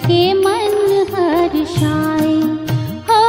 के मन हर्षाए, हो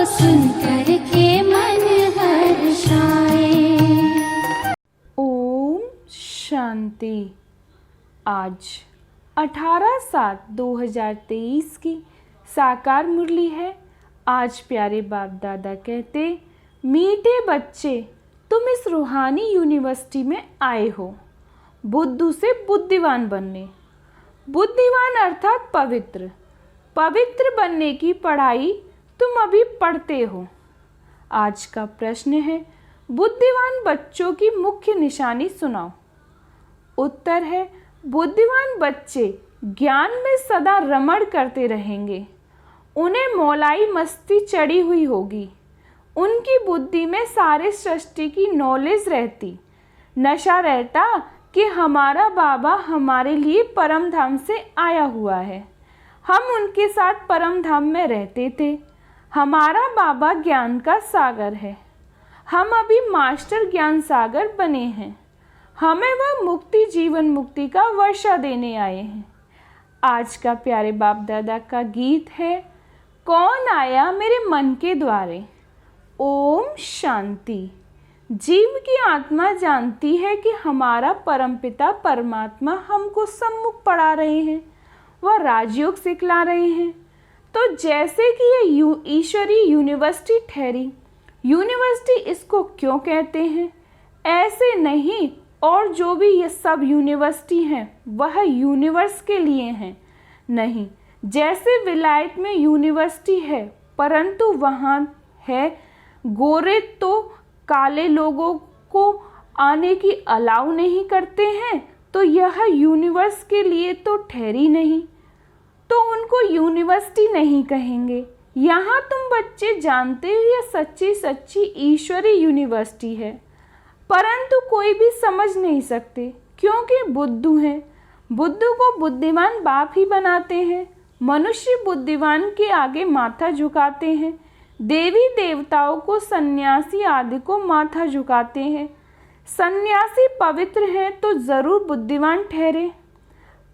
सुन कर के मन हर्षाए। ओम शांति। आज 18/7/2023 की साकार मुरली है। आज प्यारे बाप दादा कहते, मीठे बच्चे, तुम इस रूहानी यूनिवर्सिटी में आए हो बुद्धू से बुद्धिवान बनने। बुद्धिवान अर्थात पवित्र। पवित्र बनने की पढ़ाई तुम अभी पढ़ते हो। आज का प्रश्न है, बुद्धिमान बच्चों की मुख्य निशानी सुनाओ। उत्तर है, बुद्धिमान बच्चे ज्ञान में सदा रमण करते रहेंगे। उन्हें मौलाई मस्ती चढ़ी हुई होगी। उनकी बुद्धि में सारे सृष्टि की नॉलेज रहती। नशा रहता कि हमारा बाबा हमारे लिए परम धाम से आया हुआ है। हम उनके साथ परम धाम में रहते थे। हमारा बाबा ज्ञान का सागर है। हम अभी मास्टर ज्ञान सागर बने हैं। हमें वह मुक्ति, जीवन मुक्ति का वर्षा देने आए हैं। आज का प्यारे बाप दादा का गीत है, कौन आया मेरे मन के द्वारे। ओम शांति। जीव की आत्मा जानती है कि हमारा परमपिता परमात्मा हमको सम्मुख पढ़ा रहे हैं, वह राजयोग सिखला रहे हैं। तो जैसे कि ये ईश्वरीय यूनिवर्सिटी ठहरी, यूनिवर्सिटी इसको क्यों कहते हैं? ऐसे नहीं, और जो भी ये सब यूनिवर्सिटी हैं वह यूनिवर्स के लिए हैं नहीं। जैसे विलायत में यूनिवर्सिटी है, परंतु वहाँ है गोरे तो काले लोगों को आने की अलाउ नहीं करते हैं, तो यह यूनिवर्स के लिए तो ठहरी नहीं, तो उनको यूनिवर्सिटी नहीं कहेंगे। यहाँ तुम बच्चे जानते हो यह सच्ची सच्ची ईश्वरी यूनिवर्सिटी है, परंतु कोई भी समझ नहीं सकते क्योंकि बुद्धू हैं। बुद्धू को बुद्धिमान बाप ही बनाते हैं। मनुष्य बुद्धिमान के आगे माथा झुकाते हैं। देवी देवताओं को, सन्यासी आदि को माथा झुकाते हैं। सन्यासी पवित्र हैं तो जरूर बुद्धिमान ठहरे।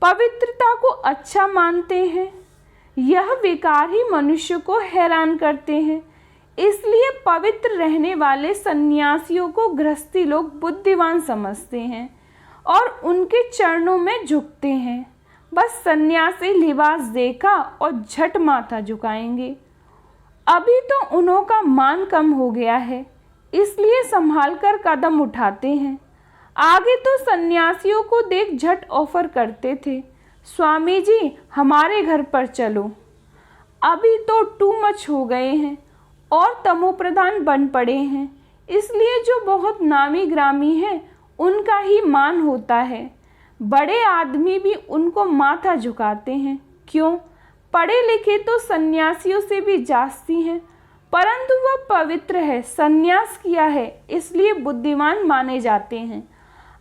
पवित्रता को अच्छा मानते हैं। यह विकार ही मनुष्य को हैरान करते हैं। इसलिए पवित्र रहने वाले सन्यासियों को गृहस्थी लोग बुद्धिमान समझते हैं और उनके चरणों में झुकते हैं। बस सन्यासी लिबास देखा और झट माथा झुकाएंगे। अभी तो उन्हों का मान कम हो गया है, इसलिए संभाल कर कदम उठाते हैं। आगे तो सन्यासियों को देख झट ऑफर करते थे, स्वामी जी हमारे घर पर चलो। अभी तो टू मच हो गए हैं और तमोप्रधान बन पड़े हैं, इसलिए जो बहुत नामी ग्रामी हैं उनका ही मान होता है। बड़े आदमी भी उनको माथा झुकाते हैं। क्यों? पढ़े लिखे तो सन्यासियों से भी जास्ती हैं, परंतु वह पवित्र है, सन्यास किया है, इसलिए बुद्धिमान माने जाते हैं।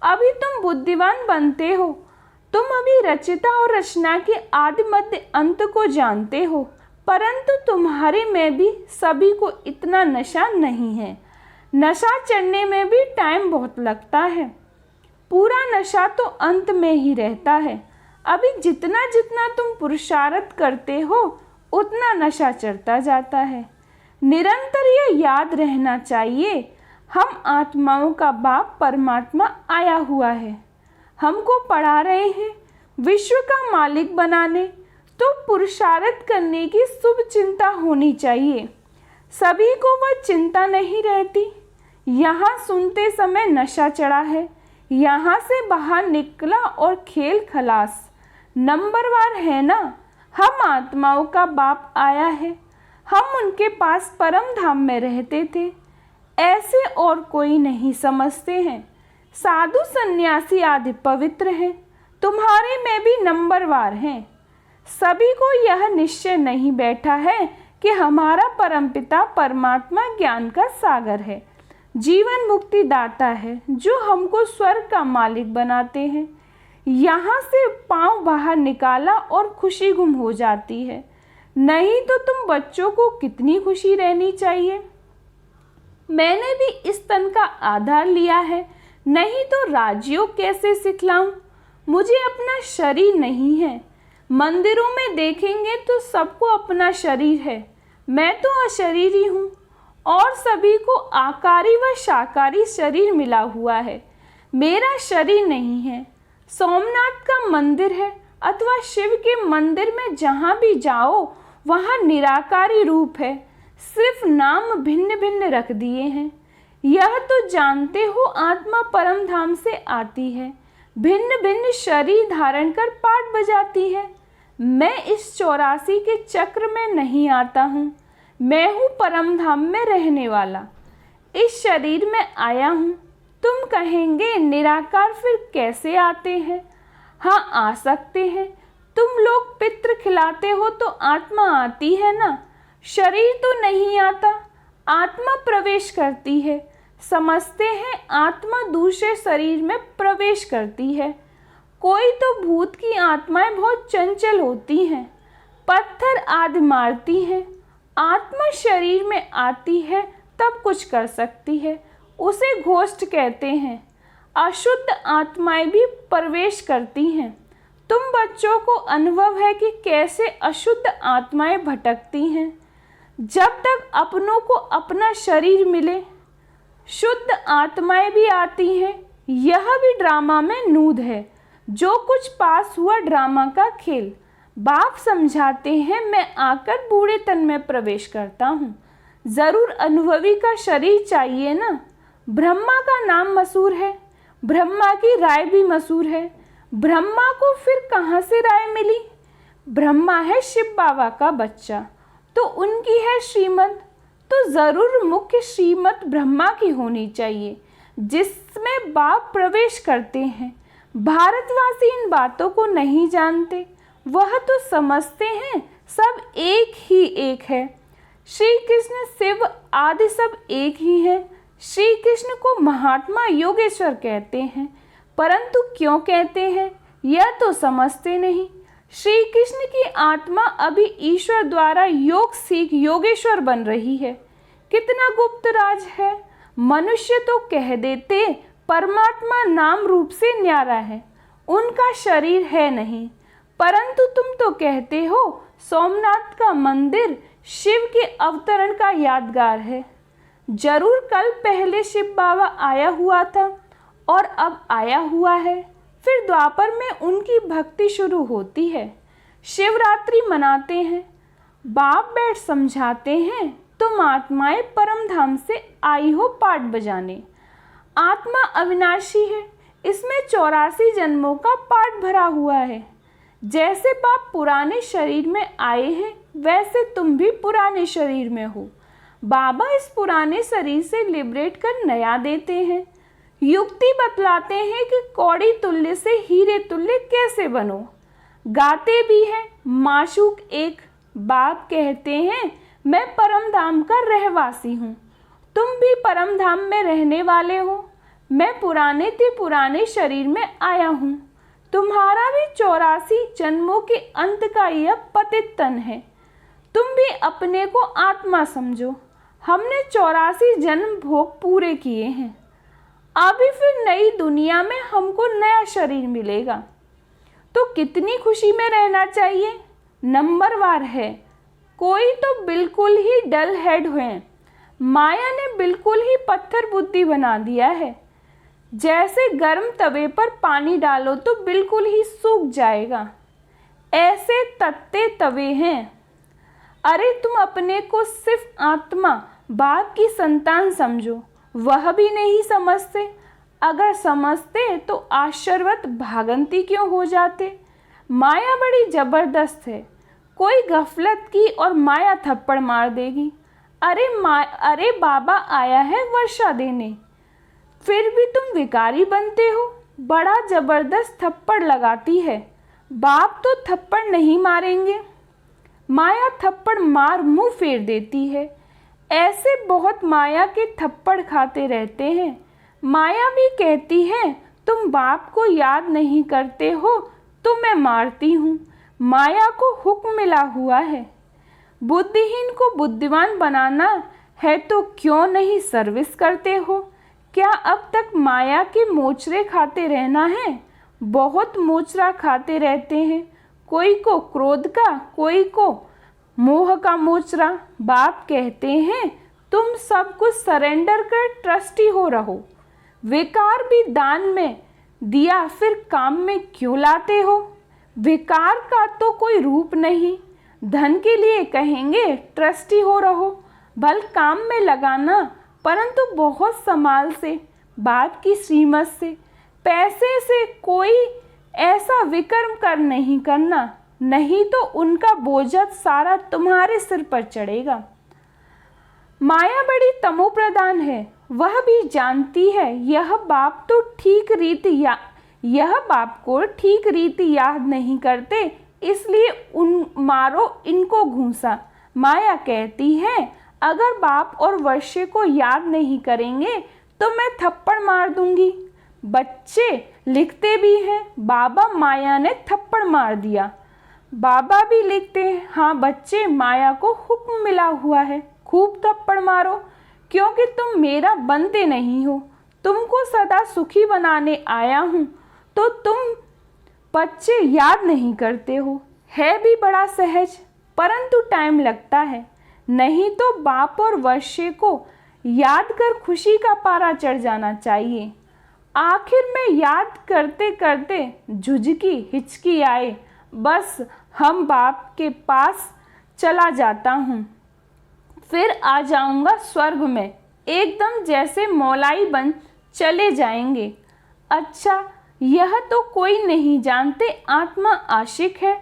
अभी तुम बुद्धिमान बनते हो। तुम अभी रचिता और रचना के आदि मध्य अंत को जानते हो, परंतु तुम्हारे में भी सभी को इतना नशा नहीं है। नशा चढ़ने में भी टाइम बहुत लगता है। पूरा नशा तो अंत में ही रहता है। अभी जितना जितना तुम पुरुषार्थ करते हो उतना नशा चढ़ता जाता है। निरंतर यह याद रहना चाहिए, हम आत्माओं का बाप परमात्मा आया हुआ है, हमको पढ़ा रहे हैं विश्व का मालिक बनाने। तो पुरुषार्थ करने की शुभ चिंता होनी चाहिए। सभी को वह चिंता नहीं रहती। यहाँ सुनते समय नशा चढ़ा है, यहाँ से बाहर निकला और खेल खलास। नंबरवार है ना, हम आत्माओं का बाप आया है, हम उनके पास परम धाम में रहते थे। ऐसे और कोई नहीं समझते हैं। साधु सन्यासी आदि पवित्र हैं, तुम्हारे में भी नंबरवार हैं। सभी को यह निश्चय नहीं बैठा है कि हमारा परमपिता परमात्मा ज्ञान का सागर है, जीवन मुक्ति दाता है, जो हमको स्वर्ग का मालिक बनाते हैं। यहाँ से पांव बाहर निकाला और खुशी गुम हो जाती है। नहीं तो तुम बच्चों को कितनी खुशी रहनी चाहिए। मैंने भी इस तन का आधार लिया है, नहीं तो राजयोग कैसे सिखलाऊं। मुझे अपना शरीर नहीं है, मंदिरों में देखेंगे तो सबको अपना शरीर है, मैं तो अशरीरी हूँ और सभी को आकारी व शाकारी शरीर मिला हुआ है, मेरा शरीर नहीं है। सोमनाथ का मंदिर है अथवा शिव के मंदिर में जहाँ भी जाओ वहाँ निराकारी रूप है, सिर्फ नाम भिन्न भिन्न रख दिए हैं। यह तो जानते हो आत्मा परम धाम से आती है, भिन्न भिन्न शरीर धारण कर पाठ बजाती है। मैं इस 84 के चक्र में नहीं आता हूँ, मैं हूँ परम धाम में रहने वाला, इस शरीर में आया हूँ। तुम कहेंगे निराकार फिर कैसे आते हैं? हाँ आ सकते हैं, तुम लोग पितृ खिलाते हो तो आत्मा आती है ना, शरीर तो नहीं आता, आत्मा प्रवेश करती है। समझते हैं आत्मा दूसरे शरीर में प्रवेश करती है। कोई तो भूत की आत्माएं बहुत चंचल होती हैं, पत्थर आदि मारती हैं, आत्मा शरीर में आती है तब कुछ कर सकती है, उसे घोष्ट कहते हैं। अशुद्ध आत्माएं भी प्रवेश करती हैं। तुम बच्चों को अनुभव है कि कैसे अशुद्ध आत्माएं भटकती हैं। जब तक अपनों को अपना शरीर मिले शुद्ध आत्माएं भी आती हैं। यह भी ड्रामा में नूद है, जो कुछ पास हुआ ड्रामा का खेल। बाप समझाते हैं मैं आकर बूढ़े तन में प्रवेश करता हूँ, ज़रूर अनुभवी का शरीर चाहिए ना। ब्रह्मा का नाम मशहूर है, ब्रह्मा की राय भी मशहूर है। ब्रह्मा को फिर कहाँ से राय मिली? ब्रह्मा है शिव बाबा का बच्चा, तो उनकी है श्रीमत, तो ज़रूर मुख्य श्रीमत ब्रह्मा की होनी चाहिए, जिसमें बाप प्रवेश करते हैं। भारतवासी इन बातों को नहीं जानते, वह तो समझते हैं सब एक ही एक है। श्री कृष्ण शिव आदि सब एक ही हैं। श्री कृष्ण को महात्मा योगेश्वर कहते हैं, परंतु क्यों कहते हैं यह तो समझते नहीं। श्री कृष्ण की आत्मा अभी ईश्वर द्वारा योग सीख योगेश्वर बन रही है। कितना गुप्त राज है। मनुष्य तो कह देते परमात्मा नाम रूप से न्यारा है, उनका शरीर है नहीं, परंतु तुम तो कहते हो सोमनाथ का मंदिर शिव के अवतरण का यादगार है। जरूर कल पहले शिव बाबा आया हुआ था और अब आया हुआ है, फिर द्वापर में उनकी भक्ति शुरू होती है। शिवरात्रि मनाते हैं, बाप बैठ समझाते हैं तुम आत्माएं परम धाम से आई हो पाठ बजाने। आत्मा अविनाशी है, इसमें 84 जन्मों का पाठ भरा हुआ है। जैसे बाप पुराने शरीर में आए हैं वैसे तुम भी पुराने शरीर में हो। बाबा इस पुराने शरीर से लिबरेट कर नया देते हैं, युक्ति बतलाते हैं कि कौड़ी तुल्य से हीरे तुल्य कैसे बनो। गाते भी हैं माशूक एक, बाप कहते हैं मैं परम धाम का रहवासी हूँ, तुम भी परम धाम में रहने वाले हो। मैं पुराने ते पुराने शरीर में आया हूँ, तुम्हारा भी 84 जन्मों के अंत का यह पतित तन है। तुम भी अपने को आत्मा समझो, हमने 84 जन्म भोग पूरे किए हैं, अभी फिर नई दुनिया में हमको नया शरीर मिलेगा, तो कितनी खुशी में रहना चाहिए। नंबरवार है, कोई तो बिल्कुल ही डल हेड हुए, माया ने बिल्कुल ही पत्थर बुद्धि बना दिया है। जैसे गर्म तवे पर पानी डालो तो बिल्कुल ही सूख जाएगा, ऐसे तत्ते तवे हैं। अरे तुम अपने को सिर्फ आत्मा बाप की संतान समझो, वह भी नहीं समझते। अगर समझते तो आश्चर्यवत भागंती क्यों हो जाते। माया बड़ी जबरदस्त है, कोई गफलत की और माया थप्पड़ मार देगी। अरे बाबा आया है वर्षा देने, फिर भी तुम विकारी बनते हो, बड़ा जबरदस्त थप्पड़ लगाती है। बाप तो थप्पड़ नहीं मारेंगे, माया थप्पड़ मार मुंह फेर देती है। ऐसे बहुत माया के थप्पड़ खाते रहते हैं। माया भी कहती है तुम बाप को याद नहीं करते हो तो मैं मारती हूँ। माया को हुक्म मिला हुआ है, बुद्धिहीन को बुद्धिमान बनाना है तो क्यों नहीं सर्विस करते हो। क्या अब तक माया के मोचरे खाते रहना है? बहुत मोचरा खाते रहते हैं, कोई को क्रोध का, कोई को मोह का मोचरा। बाप कहते हैं तुम सब कुछ सरेंडर कर ट्रस्टी हो रहो। विकार भी दान में दिया फिर काम में क्यों लाते हो? विकार का तो कोई रूप नहीं, धन के लिए कहेंगे ट्रस्टी हो रहो। भल काम में लगाना परंतु बहुत संभाल से, बाप की श्रीमत से। पैसे से कोई ऐसा विकर्म कर नहीं करना, नहीं तो उनका बोझत सारा तुम्हारे सिर पर चढ़ेगा। माया बड़ी तमोप्रधान है, वह भी जानती है। यह बाप को ठीक रीति याद नहीं करते, इसलिए मारो इनको घूंसा। माया कहती है अगर बाप और वर्षे को याद नहीं करेंगे तो मैं थप्पड़ मार दूंगी। बच्चे लिखते भी हैं बाबा माया ने थप्पड़ मार दिया। बाबा भी लिखते हैं हाँ बच्चे, माया को हुक्म मिला हुआ है खूब थप्पड़ मारो, क्योंकि तुम मेरा बनते नहीं हो। तुमको सदा सुखी बनाने आया हूँ तो तुम बच्चे याद नहीं करते हो। है भी बड़ा सहज, परंतु टाइम लगता है। नहीं तो बाप और वर्षे को याद कर खुशी का पारा चढ़ जाना चाहिए। आखिर में याद करते करते झुझकी हिचकी आए, बस हम बाप के पास चला जाता हूँ, फिर आ जाऊँगा स्वर्ग में, एकदम जैसे मौलाई बन चले जाएंगे। अच्छा, यह तो कोई नहीं जानते आत्मा आशिक है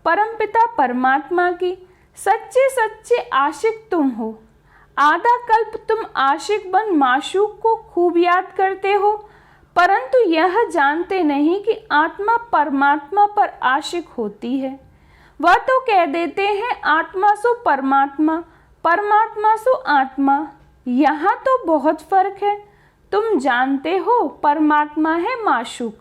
परमपिता परमात्मा की। सच्चे सच्चे आशिक तुम हो। आधा कल्प तुम आशिक बन माशूक को खूब याद करते हो, परंतु यह जानते नहीं कि आत्मा परमात्मा पर आशिक होती है। वह तो कह देते हैं आत्मा सो परमात्मा, परमात्मा सो आत्मा। यहाँ तो बहुत फर्क है। तुम जानते हो परमात्मा है माशूक,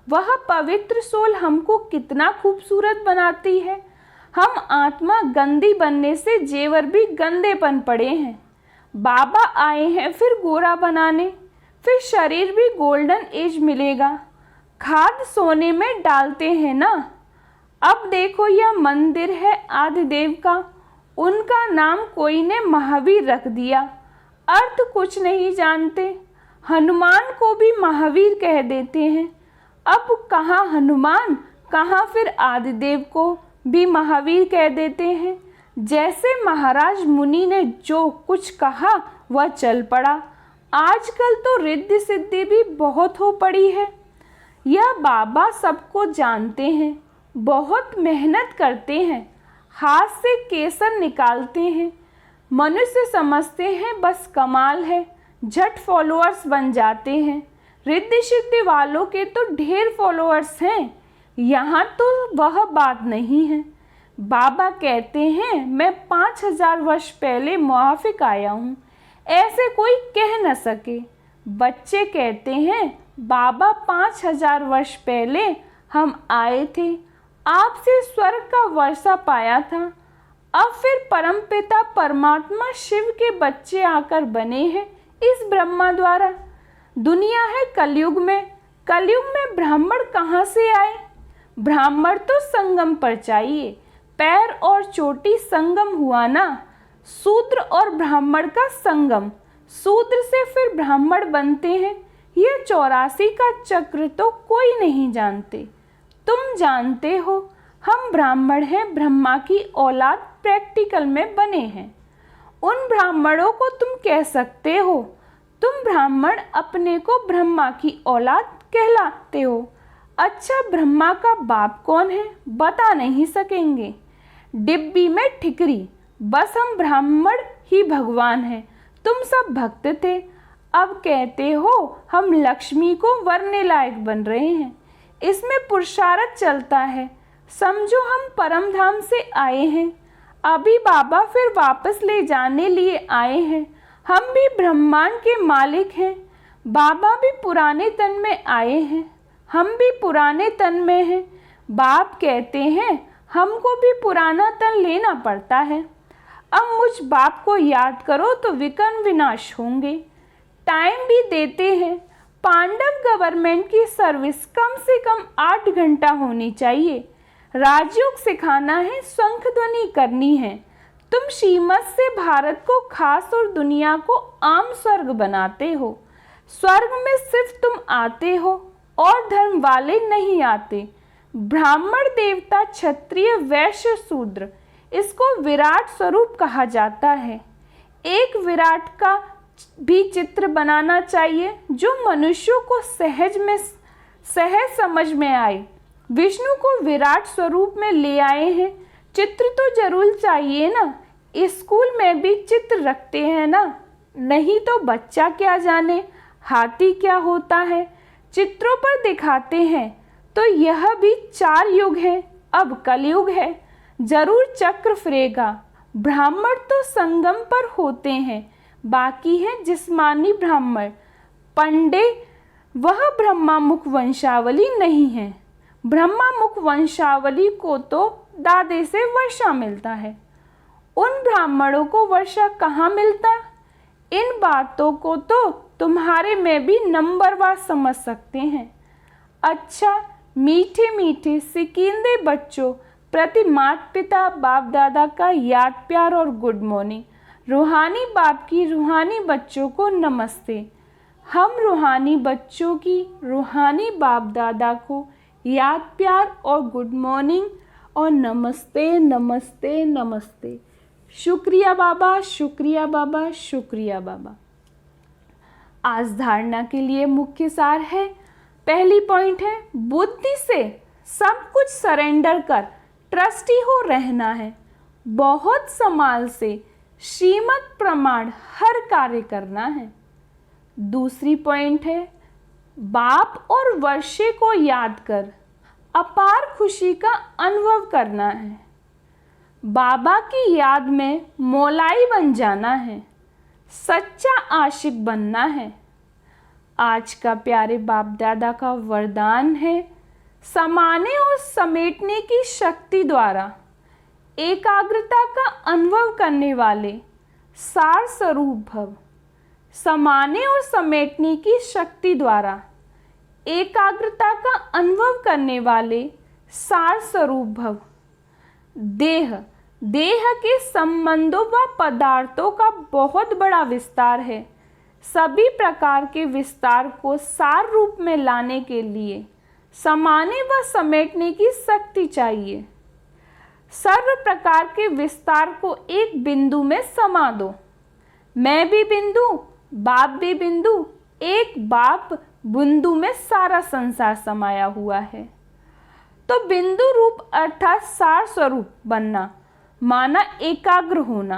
वह पवित्र सोल हमको कितना खूबसूरत बनाती है। हम आत्मा गंदी बनने से जेवर भी गंदेपन पड़े हैं। बाबा आए हैं फिर गोरा बनाने, फिर शरीर भी गोल्डन एज मिलेगा। खाद सोने में डालते हैं ना। अब देखो यह मंदिर है आदिदेव का, उनका नाम कोई ने महावीर रख दिया। अर्थ कुछ नहीं जानते, हनुमान को भी महावीर कह देते हैं। अब कहाँ हनुमान, कहाँ फिर आदिदेव को भी महावीर कह देते हैं। जैसे महाराज मुनि ने जो कुछ कहा वह चल पड़ा। आजकल तो रिद्धि सिद्धि भी बहुत हो पड़ी है। यह बाबा सबको जानते हैं, बहुत मेहनत करते हैं, हाथ से केसर निकालते हैं। मनुष्य समझते हैं बस कमाल है, झट फॉलोअर्स बन जाते हैं। रिद्धि सिद्धि वालों के तो ढेर फॉलोअर्स हैं, यहाँ तो वह बात नहीं है। बाबा कहते हैं मैं 5000 वर्ष पहले मुआफिक आया हूँ, ऐसे कोई कह न सके। बच्चे कहते हैं बाबा 5000 वर्ष पहले हम आए थे, आपसे स्वर्ग का वर्षा पाया था। अब फिर परमपिता परमात्मा शिव के बच्चे आकर बने हैं इस ब्रह्मा द्वारा। दुनिया है कलयुग में, कलयुग में ब्राह्मण कहाँ से आए? ब्राह्मण तो संगम पर चाहिए, पैर और चोटी संगम हुआ ना। शूद्र और ब्राह्मण का संगम, शूद्र से फिर ब्राह्मण बनते हैं। यह 84 का चक्र तो कोई नहीं जानते। तुम जानते हो हम ब्राह्मण हैं, ब्रह्मा की औलाद प्रैक्टिकल में बने हैं। उन ब्राह्मणों को तुम कह सकते हो। तुम ब्राह्मण अपने को ब्रह्मा की औलाद कहलाते हो। अच्छा, ब्रह्मा का बाप कौन है बता नहीं सकेंगे। डिब्बी में ठिकरी, बस हम ब्राह्मण ही भगवान हैं। तुम सब भक्त थे, अब कहते हो हम लक्ष्मी को वरने लायक बन रहे हैं। इसमें पुरुषार्थ चलता है। समझो हम परम धाम से आए हैं, अभी बाबा फिर वापस ले जाने लिए आए हैं। हम भी ब्रह्मांड के मालिक हैं। बाबा भी पुराने तन में आए हैं, हम भी पुराने तन में हैं। बाप कहते हैं हमको भी पुराना तन लेना पड़ता है। अब मुझ बाप को याद करो तो विकर्म विनाश होंगे। टाइम भी देते हैं। पांडव गवर्नमेंट की सर्विस कम से कम 8 घंटा होनी चाहिए। राजयोग सिखाना है, शंख ध्वनि करनी है। तुम श्रीमत से भारत को खास और दुनिया को आम स्वर्ग बनाते हो। स्वर्ग में सिर्फ तुम आते हो और धर्म वाले नहीं आते। ब्राह्मण, देवता, क्षत्रिय, वैश्य, शूद्र, इसको विराट स्वरूप कहा जाता है। एक विराट का भी चित्र बनाना चाहिए जो मनुष्यों को सहज समझ में आए। विष्णु को विराट स्वरूप में ले आए हैं। चित्र तो जरूर चाहिए ना। स्कूल में भी चित्र रखते हैं ना, नहीं तो बच्चा क्या जाने हाथी क्या होता है। चित्रों पर दिखाते हैं। तो यह भी 4 युग है, अब कलयुग है, जरूर चक्र फिरेगा। ब्राह्मण तो संगम पर होते हैं, बाकी है जिस्मानी ब्राह्मण। पंडे वह ब्रह्मामुख वंशावली नहीं है। ब्रह्मामुख वंशावली को तो दादे से वर्षा मिलता है। उन ब्राह्मणों को वर्षा कहाँ मिलता? इन बातों को तो तुम्हारे में भी नंबरवार समझ सकते हैं। अच्छा, मीठे मीठे सिकींदे बच्चों प्रति माता पिता बाप दादा का याद प्यार और गुड मॉर्निंग। रूहानी बाप की रूहानी बच्चों को नमस्ते। हम रूहानी बच्चों की रूहानी बाप दादा को याद प्यार और गुड मॉर्निंग और नमस्ते नमस्ते नमस्ते। शुक्रिया बाबा, शुक्रिया बाबा, शुक्रिया बाबा। आज धारणा के लिए मुख्य सार है। पहली पॉइंट है, बुद्धि से सब कुछ सरेंडर कर ट्रस्टी हो रहना है। बहुत संभाल से श्रीमत प्रमाण हर कार्य करना है। दूसरी पॉइंट है, बाप और वर्षे को याद कर अपार खुशी का अनुभव करना है। बाबा की याद में मौलाई बन जाना है, सच्चा आशिक बनना है। आज का प्यारे बाप दादा का वरदान है, समाने और समेटने की शक्ति द्वारा एकाग्रता का अनुभव करने वाले सार स्वरूप भव। समाने और समेटने की शक्ति द्वारा एकाग्रता का अनुभव करने वाले सार स्वरूप भव। देह के संबंधों व पदार्थों का बहुत बड़ा विस्तार है। सभी प्रकार के विस्तार को सार रूप में लाने के लिए समाने व समेटने की शक्ति चाहिए। सर्व प्रकार के विस्तार को एक बिंदु में समा दो। मैं भी बिंदु, बाप भी बिंदु, एक बाप बिंदु में सारा संसार समाया हुआ है। तो बिंदु रूप अर्थात सार स्वरूप बनना माना एकाग्र होना।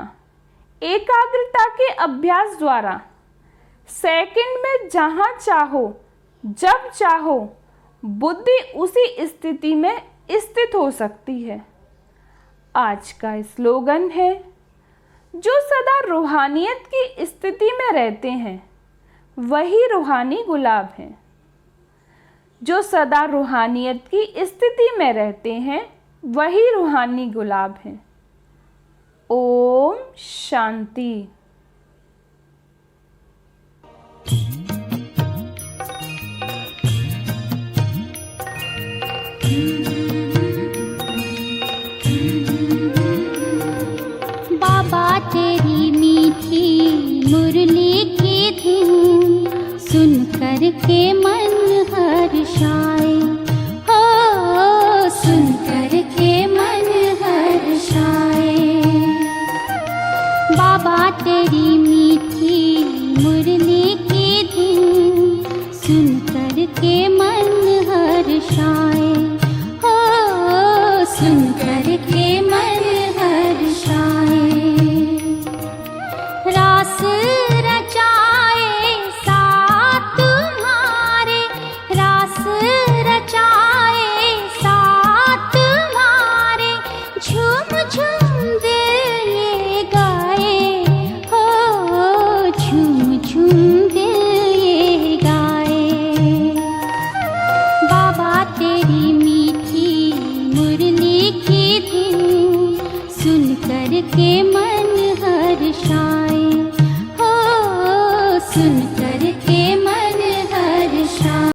एकाग्रता के अभ्यास द्वारा सेकंड में जहाँ चाहो जब चाहो बुद्धि उसी स्थिति में स्थित हो सकती है। आज का स्लोगन है, जो सदा रूहानियत की स्थिति में रहते हैं वही रूहानी गुलाब हैं। जो सदा रूहानियत की स्थिति में रहते हैं वही रूहानी गुलाब हैं। ओम शांति। बाबा तेरी मीठी मुरली की धुन सुन कर के मन हर्षाए। हो सुन कर के मन हर्षाए। बाबा तेरी मीठी मुरली की धुन सुन कर के मन हर्षाए। हो सुन कर के मन हर्षाए। रास रचाए साथ तुम्हारे, रास रचाए साथ तुम्हारे, झूम झूम दिल ये गाए। हो झूम झूम दिल ये गाए। बाबा तेरी मीठी मुरली की धुन सुन कर के मन हर्षाए। हो सुन कर